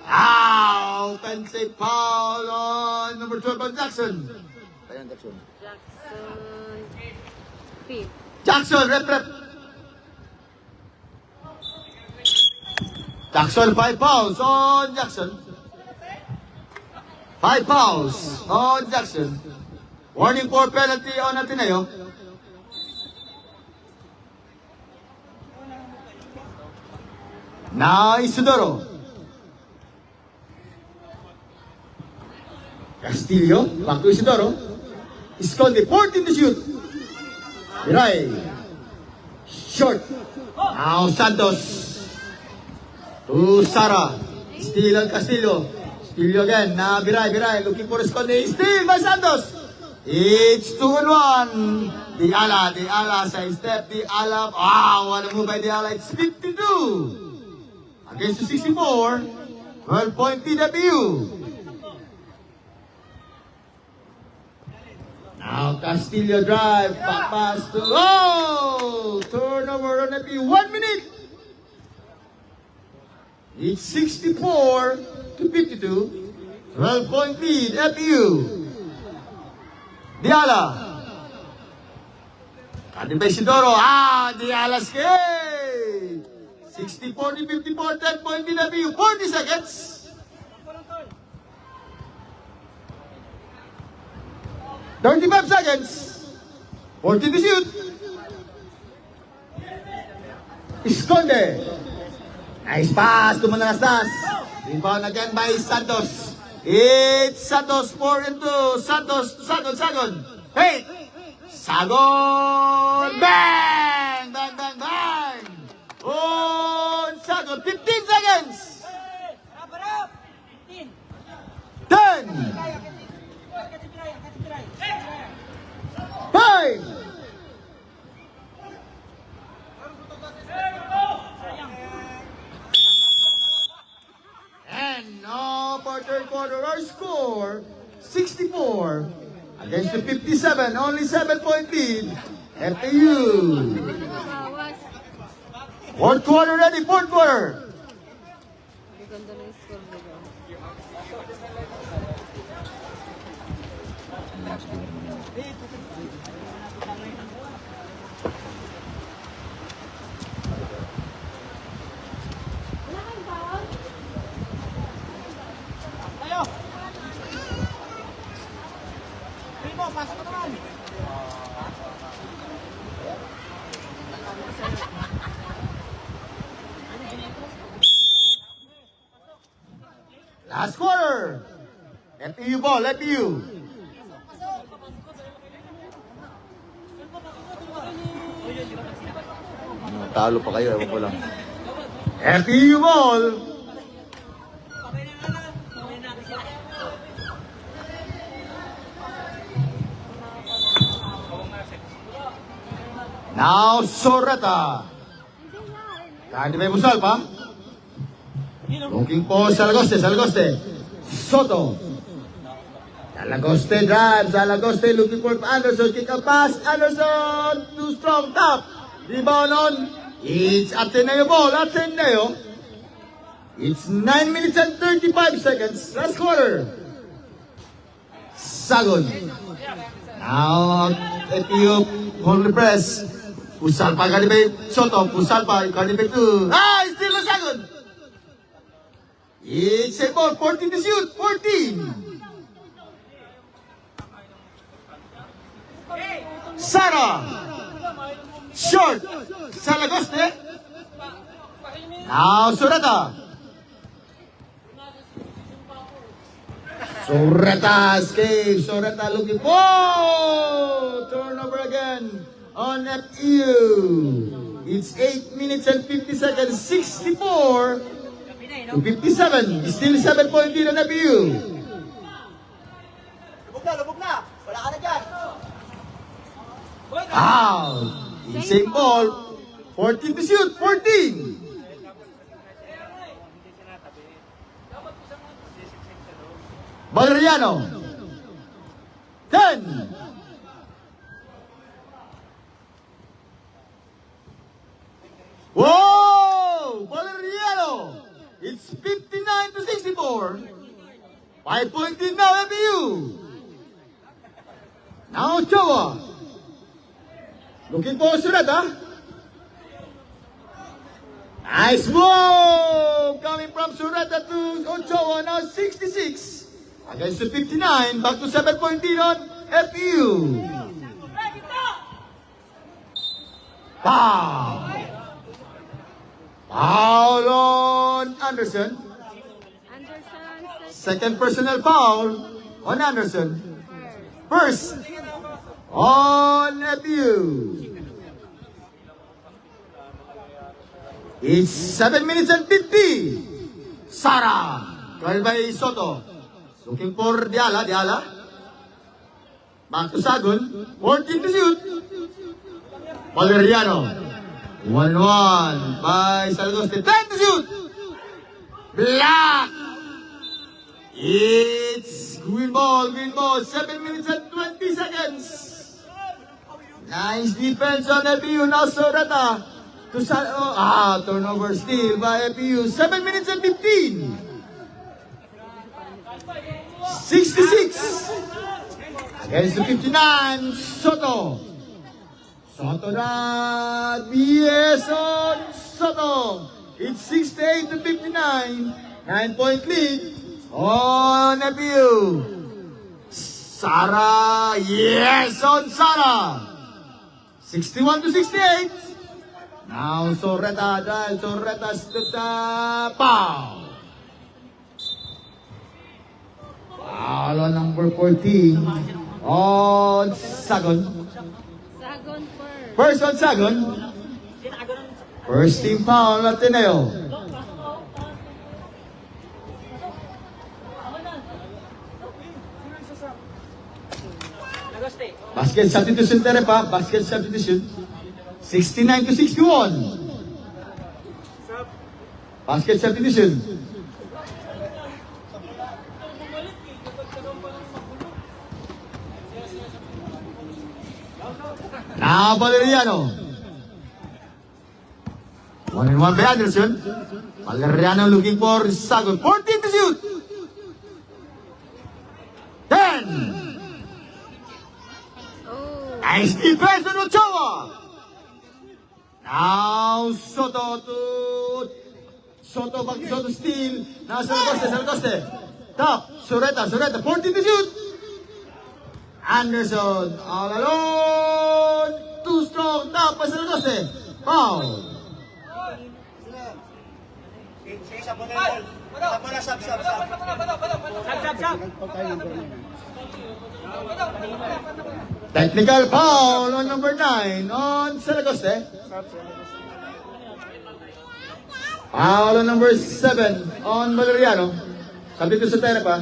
Offensive foul on number 12 on Jackson.
Jackson. Fifth.
Jackson, rep. Jackson, 5 fouls on Jackson. 5 fouls on Jackson. Warning for penalty on Ateneo. Now Isidoro. Castillo, back to Isidoro. Esconde, 14 to shoot. Biray. Short. Now Santos. To Sara. Steal on Castillo. Castillo again. Now Biray. Looking for Esconde. Still by Santos. It's 2-1. The Ala side step. The Ala. Wow, what a move by the Ala. It's 52. Against the 64. 12-point PW. Now Castillo drive. Back pass to. Oh! Turnover on FEU. 1 minute. It's 64 to 52. 12-point lead, FEU. Diala. Kadi ba Isidoro? Diala skate. 64 to 54, 10-point lead, FEU. 40 seconds. $35 seconds. 40 to shoot. Esconde. Nice pass to Manalastas. Rebound again by Santos. It's Santos 4 and 2. Santos, Sagon. Hey! Sagon! Bang! Oh, Sagon, 15 seconds. 10. 5. And now for third quarter, our score 64 against the 57, only 7-point lead. FEU. Fourth quarter ready, fourth quarter.
Ganda ng score nila.
Last quarter. FEU ball, FEU.
Talo pa kayo, ewan ko lang.
FEU ball. Now Sorata. Kaya di ba yung Musal pa? Looking for Salagoste. Soto. Salagoste drives. Salagoste looking for Anderson. Kick a pass. Anderson. Too strong. Top. Rebound on. It's Ateneo ball. Ateneo. It's 9 minutes and 35 seconds. Last quarter. Sagon. Now, FEU hold the press. Pusal pa Kalibay Soto. Pusal pa Kalibay to. Still a Sagon. It's a ball. 14 to shoot. 14. Sara. Short. Salagoste. Now Surata. Surata escape. Surata looking for turnover again on FEU. It's 8 minutes and 50 seconds. 64 to 57. Still 7-point lead on FEU.
Lubog na. Wala ka na dyan.
Same ball. 14 to shoot. 14. Valeriano. 10. Whoa! Valeriano. It's 59 to 64. 5-point lead now, FEU. Now Ochoa. Looking for Surata. Nice move! Coming from Surata to Ochoa. Now 66 against the 59. Back to 7-point lead on FEU. Foul! Foul on Anderson. Second personal foul on Anderson. First on FEU. It's 7 minutes and 50. Sara. Called by Soto. Looking for Diala. Back to Sagon. 14 to shoot. Valeriano. 1-1 by Salagoste. 10 to shoot. Black. It's green ball. 7 minutes and 20 seconds. Nice defense on LPU. Now Sorata. Turnover still by LPU. 7 minutes and 15. 66. Against the 59. Soto. Soto na. BS on Soto. It's 68 to 59. 9-point lead on LPU. Sara. Yes on Sara. 61 to 68. Now Soreta. Soreta stood up. Pow. Foul on number 14 on Sagon.
Sagon first.
First on Sagon. First team foul at Ateneo.
Lagoste.
Basket substitution pa. Basket substitution. 69 to 61. Basket substitution. Now Valeriano. 1-1 by Anderson. Valeriano looking for Sagon. 14 to shoot. 10.
Oh.
Nice defense on Ochoa. Now Soto back to Soto steal. Now Salagoste. Top. Soreta. 14 to shoot. Anderson all alone. Too strong. Top by Salagoste. Foul. Technical foul on number 9 on Salagoste. Foul on number 7 on Valeriano. Sabi ko sa tera pa.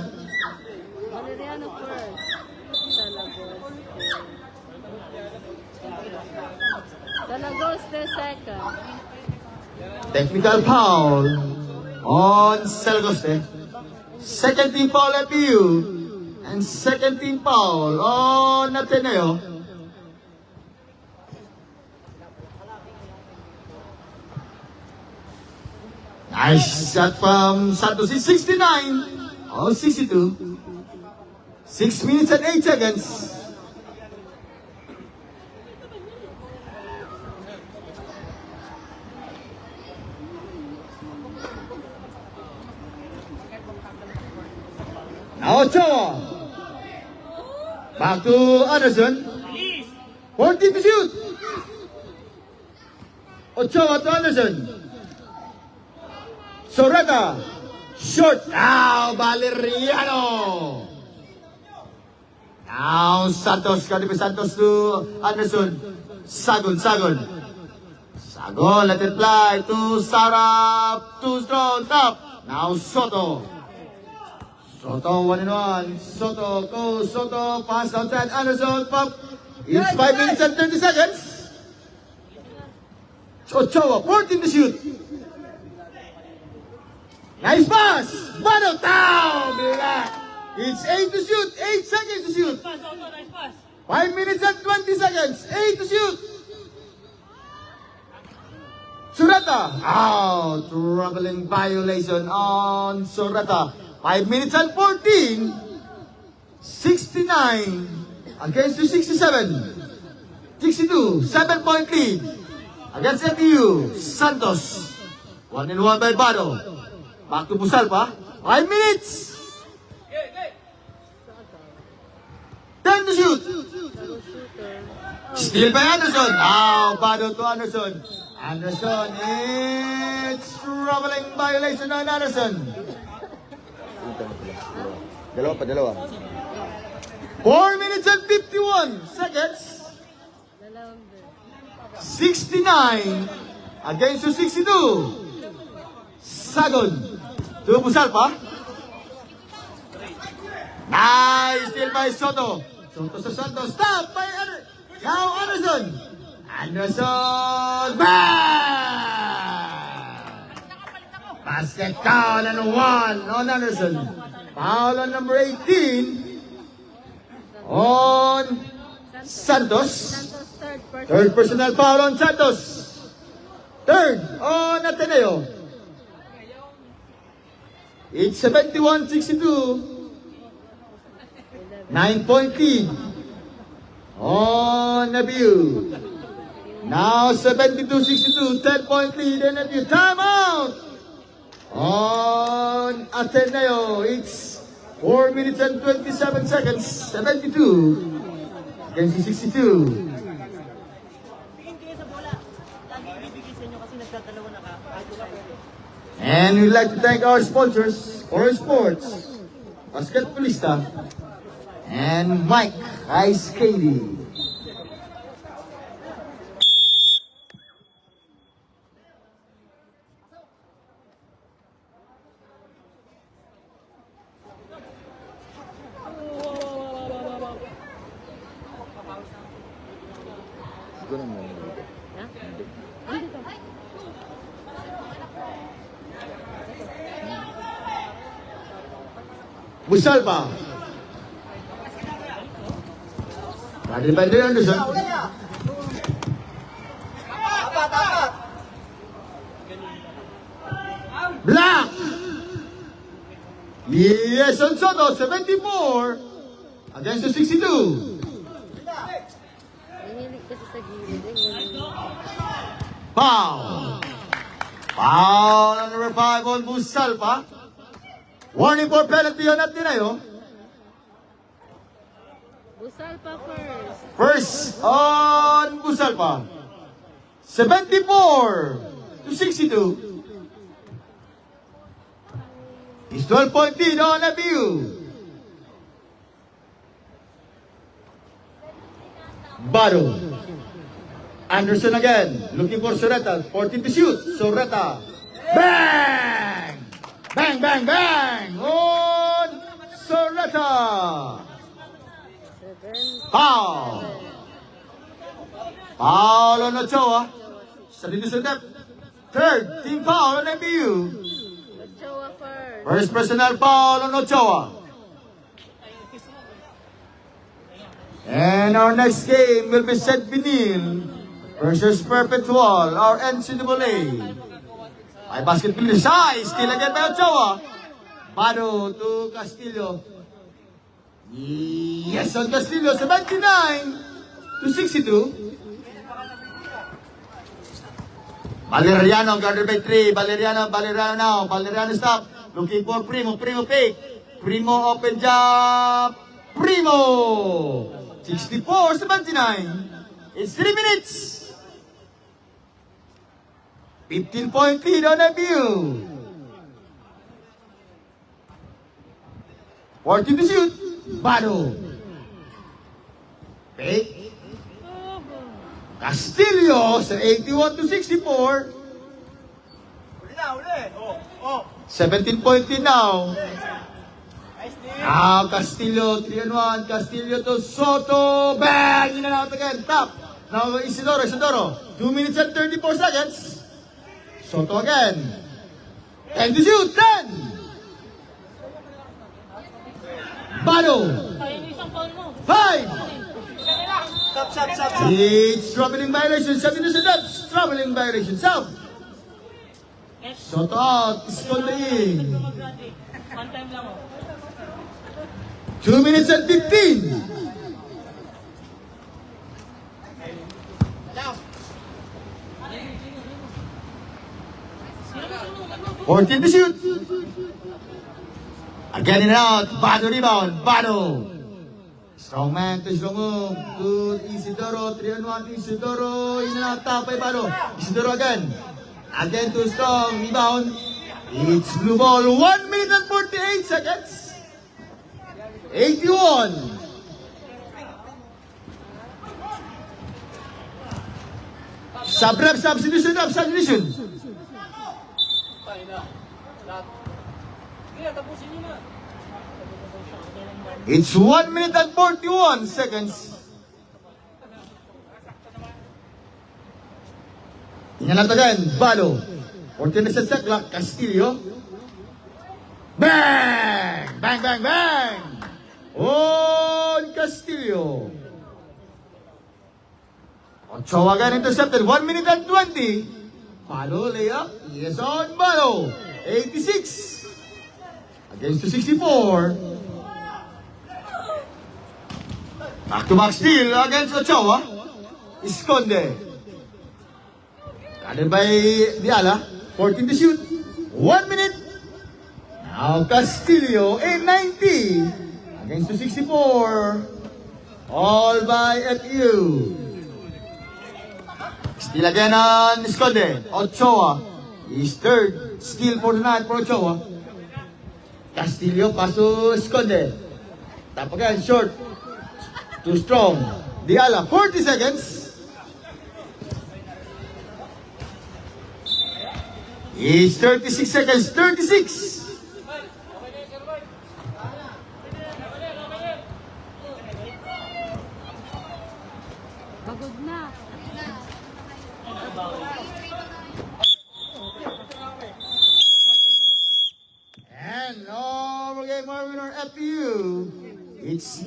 Valeriano first. Salagoste second.
Technical foul on Salagoste. Second team foul at PU. And second team foul on Ateneo. Nice shot from Santos. It's 69 or 62. 6 minutes and 8 seconds. Now Ochoa. Back to Anderson. 14 to shoot. Ochoa to Anderson. Soreta. Short. Now Valeriano. Now Santos. Santos to Anderson. Sagon. Let it fly to Sara. Too strong. Top. Now Soto. Soto 1-1. Soto goes. Soto pass outside. Anderson pop. It's 5 minutes and 30 seconds. Ochoa 14 to shoot. Nice pass. Bottle down. Black. It's 8 to shoot. 8 seconds to shoot.
Pass, Auto, nice pass.
5 minutes and 20 seconds. 8 to shoot. Soreta. Out. Troubling violation on Soreta. 5 minutes and 14. 69 against 67. 62. 7-point lead against LPU. Santos. 1-1 by Bado. Back to Busalpa. 5 minutes. 10 to shoot. Still by Anderson. Now Bado to Anderson. Anderson. It's troubling violation on Anderson.
Dalawa.
4 minutes and 51 seconds. 69 against 62. Sagon to Busalpa. Nice steal by Soto. Soto sa Santos. Stop by now Anderson. Anderson. Bang! Basket count and 1 on Anderson. Foul on number 18 on Santos.
Santos third person.
Third personal foul on Santos. Third on Ateneo. It's 71-62. 9-point lead on Nabil. Now 72-62. 10-point lead on Nabil. Timeout on Ateneo. It's 4 minutes and 27 seconds. 72 against 62.
Tingin kayo sa bola. Lagi ibibigay sa inyo kasi nagdadalawa na
And we'd like to thank our sponsors, Orange Sports, Basketballista, and Mike Ice Katie.
Ganun mo.
Musalba. Tadi bandai Anderson. Black. Yes, on Soto, 74 against the 62.
Nanginig kasi sa gilid.
Foul. Foul on number 5 on Musalba. Warning for penalty on Ateneo.
Busalpa first.
First on Busalpa. 74-62. It's 12-point lead on Abiu. Baro. Anderson again. Looking for Soreta. 14 to shoot. Soreta. Bang! Bang, bang, bang! On Soreta. Foul. Foul on Ochoa. Sa dito sa depth. Third team foul on MBU.
Ochoa first.
First personal foul on Ochoa. And our next game will be St. Benil versus Perpetual, our NCAA. Ay basketball size, still again by Ochoa. Bado to Castillo. Yes, on Castillo, 79-62. Valeriano guarded by 3. Valeriano now. Valeriano stop. Looking for Primo. Primo fake. Primo open jump. Primo. 64-79. It's 3 minutes. 15-point lead on MBU. 14 to shoot. Bado. Fake. Castillo sa 81-64. 17-point lead now. Now Castillo, 3-1. Castillo to Soto. Bang! In and out again. Top. Now Isidoro. 2 minutes and 34 seconds. Soto again. 10 to shoot. 10. Bado.
Kaya yung isang foul mo.
5.
Stop.
It's traveling violation. 7 to the traveling violation. South. Soto out. Scolding.
One time lang oh.
2 minutes and 15. Fourteen to shoot. Again in and out. Bado rebound. Bado. Strong man to strong move. To Isidoro. 3-1 Isidoro. In and out. Top by Bado. Isidoro again. Again to strong. Rebound. It's blue ball. 1 minute and 48 seconds. 81. Sub-rep, substitution.
Kaya tapusin nyo na.
It's 1 minute and 41 seconds. Tingnan natin again. Balo. 14 seconds sa clock. Castillo. Bang! Bang, bang, bang! On Castillo. Ochoa again intercepted. 1 minute and 20. Balo layup. Yes on Balo. 86. Against the 64. Back-to-back steal against Ochoa. Esconde. Guarded by Diala. 14 to shoot. 1 minute. Now Castillo in 90. Against the 64. All by FU. Steal again on Esconde. Ochoa. His third steal for the night for Ochoa. Castillo pass to Esconde. Tap again, short. Too strong. Diala, 40 seconds. It's 36 seconds. 36.
Pagod na.
And over game winner FU. It's